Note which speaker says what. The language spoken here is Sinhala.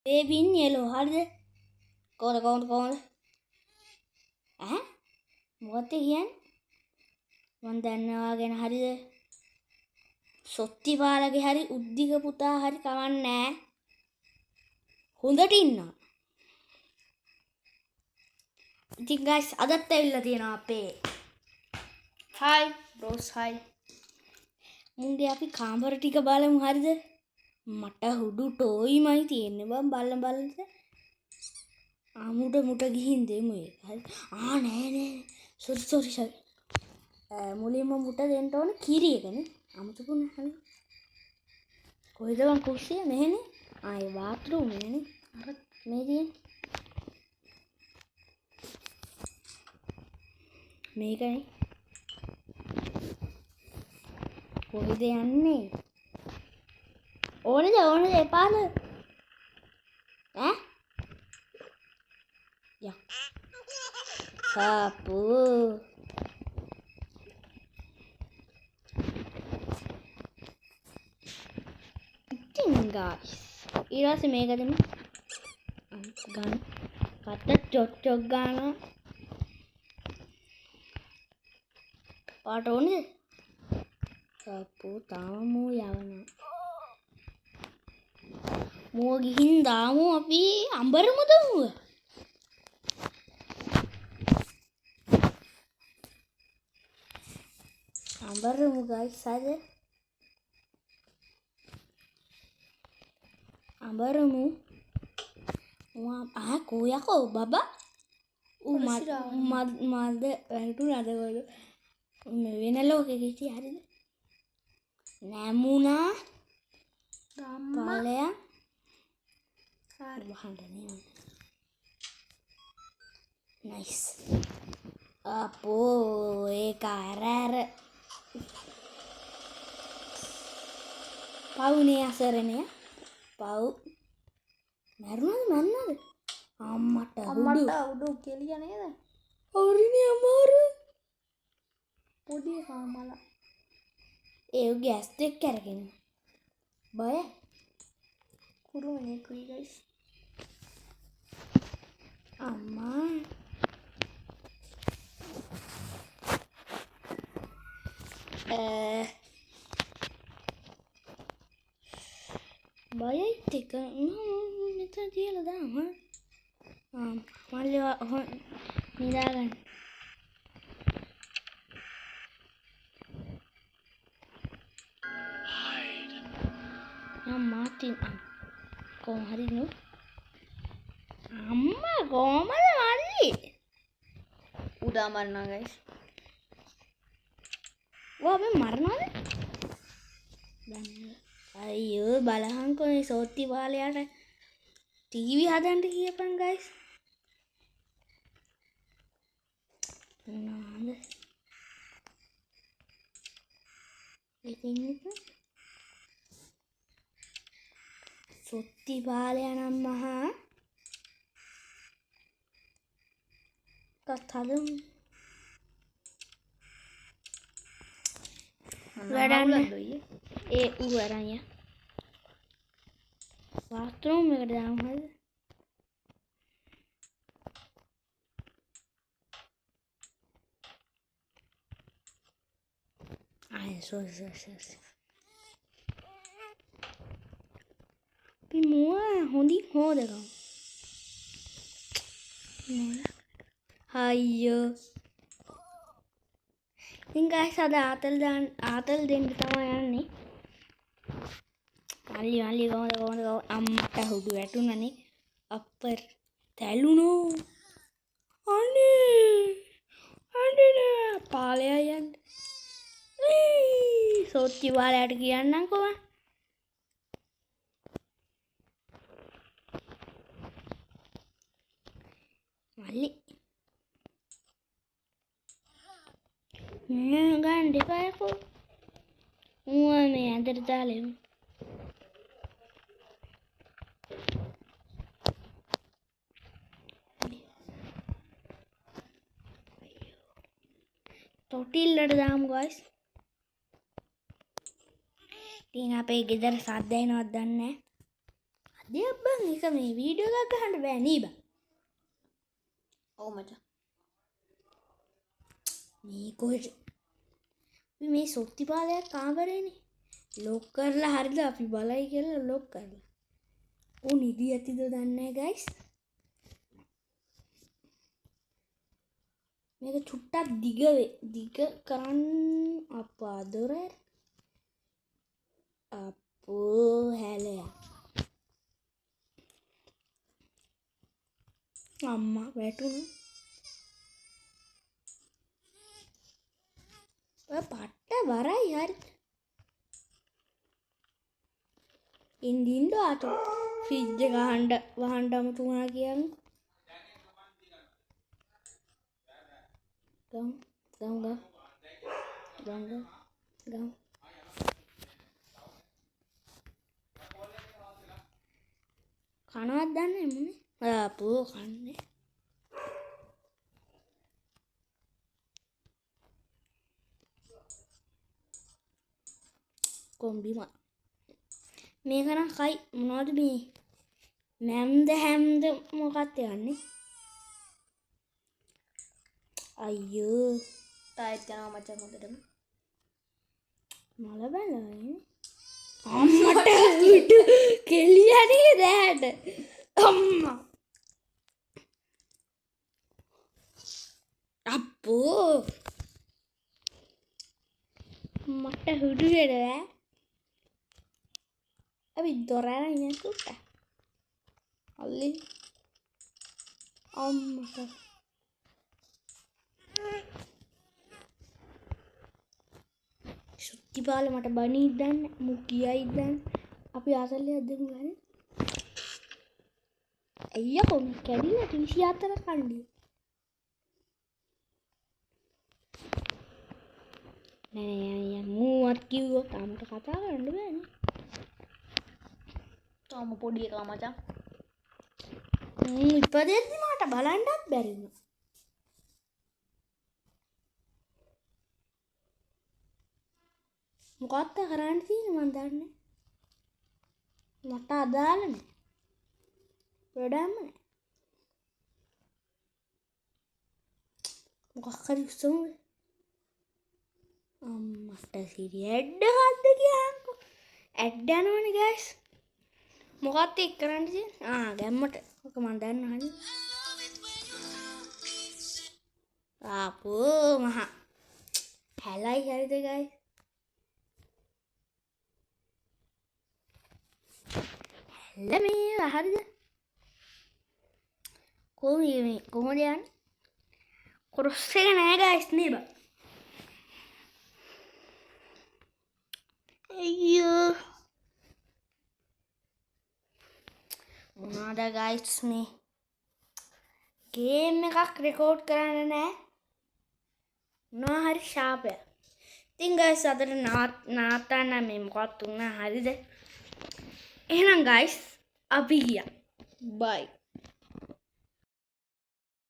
Speaker 1: baby in yellow හරිද කොහොමද ඈ මොකද කියන්නේ මන් දන්නවා ගැන හරිද සොත්ති පාලගේ හරි උද්දික පුතා හරි කවන්නේ හොඳට ඉන්නවා ඉතින් guys අදත් ඇවිල්ලා තියෙනවා අපේ hi bros hi මුන්ගේ අපි කාමර ටික බලමු හරිද මට හුඩු ටෝයිමයි තියෙන්නේ බං බලන්න මුට ගිහින් දෙමු ඒක හරි නෑ sorry මුලින්ම මුට දෙන්න ඕන කිරි එකනේ අමුතුකුන හරි කොහෙද මං කුස්සිය මෙහෙනේ ඒ බාත්රූම් එකනේ අර මේ තියෙන්නේ මේකනේ කොහෙද යන්නේ ඕනද එපාද ඈ යා අපෝ ඉතින් guys ඊළඟට මේක දෙමු ගන්න කට චොක් ගන්න පාට ඕනේ අපෝ තාම මෝ යවනවා මෝ ගිහින් දාමු අපි අඹරමුද මුව අඹරමු guys හරි අඹරමු කොයකෝ බබා මද වැටුණාද කොහෙද වෙන ලෝකෙක හිටියේ හරිද නැමුණා ඵලයන් වහන්න නයිස් අපෝ ඒක අර පවුනේ අසරණය පව් මරුණාද අම්මට උඩු කෙලිය නේද හරිනේ අමාරු පොඩි කාමලා ඒ ගෑස් දෙක කරගෙන බය කුරුනේ කුයි ගයිස් අම්මා බයයි ටික මෙතන තියලා දාම මල්ලි නිදාගන්න මාටින් කොහොම හරි නෝ අම්මා කොහමද මල්ලි උදා මරනවා ගයිස් අපි මරනවද අයියෝ බලහන්කෝ මේ සෝත්ති පාලයට ටීවී හදන්න කියපන් ගයිස් මොනවාද ඉතින් සොත්ති පාලය නම් මහා කතාවම වැඩන්න ඒ ඌ අරන් ය බාත්රූම් එකට දාමු හරිද sorry අපි මුව හොඳින් හොදගමු අයියෝ ඉතින් guys අද ආතල් දෙන්න තමයි යන්නේ මල්ලි කොහොමද අම්මට හුඩු වැටුණනේ අප්පර් තැළුණෝ අනේ පාලය යන්න සෝත්ති පාලයට කියන්නම්කෝ මල්ලි ගන්න දෙපායකෝ මේ ඇඳට දාලෙමු තොටිල්ලට දාමු guys ඉතින් අපේ ගෙදර සද්ද එනවද දන්නේ නැහැ අද බං එක මේ වීඩියෝ එකක් ගහන්න බෑ නේ බං.
Speaker 2: ඔව් මචං.
Speaker 1: මේ කොහෙද? මේ සොත්තිපාලයක් කාමරේනේ. ලොක් කරලා හරිද අපි බලයි කියලා ලොක් කරලා. උන් ඉදි ඇතිද දන්නේ නැහැ ගයිස්. මේක චුට්ටක් දිග කරන්න අපා දොර අපෝ හැලයක්. අම්මා වැටුණා. ඔය පට්ට වරයි හරි. ඉන්දින්ද ආත ෆ්‍රිජ් එක වහන්න අමුතු වුණා කියන්නේ. ගම් කනවත් දන්නේ මොනේ අපෝ කන්නේ කොම්බිම මේක නම් කයි මොනවද මේ නැම්ද හැම්ද මොකක්ද යන්නේ අයියෝ
Speaker 2: තායත් යනවා මචං හොඳටම.
Speaker 1: මල බැලන්නේ අම්මට විට කෙලියනේ දැට අම්මා අප්පෝ මට හුඩුවෙද අපි දොරන ඉන්නකුට අල්ලි අම්මට සුත්තිපාල මට බනී දන්න මුකියයි දන්න අපි ආසල්ලය අදමු ගන්න ඇය කොම කැඩිල 24 කණ්ඩිය නෑ මූවත් කිව්වෝ තාමට කතා කරන්න බෑනේ
Speaker 2: තාම පොඩි එකා මචං.
Speaker 1: ඉපදෙද්දි මට බලන්නත් බැරි වුණා. මොකක්ද කරන්න තියෙන්නේ මන් දන්නේ. මට අදාළ නෑ. වැඩම නෑ. මොකක් හරි උස්සමුද? මට සිරි ඇඩ් හද්ද කියන්කෝ. ඇඩ් යනවනේ ගයිස්. මොකක්ද එක් කරන්න තියෙන්නේ? ගැම්මට. ඔක මන් දන්න හරි. ආපෝ මහා. හැලයි හරිද ගයිස්? හැල මේ හරිද? කොහොමද යන්නේ? කොරස් එක නෑ ගයිස් නේ බා. අයියෝ. මොනවාද ගයිස් මේ? ගේම් එකක් රෙකෝඩ් කරන්න නෑ. මොනවා හරි ශාපයක්. ඉතින් ගයිස් අදට නාතන්න මේ මොකක්ද උනා හරිද? එහෙනම් ගයිස් අපි ගියා. බයි.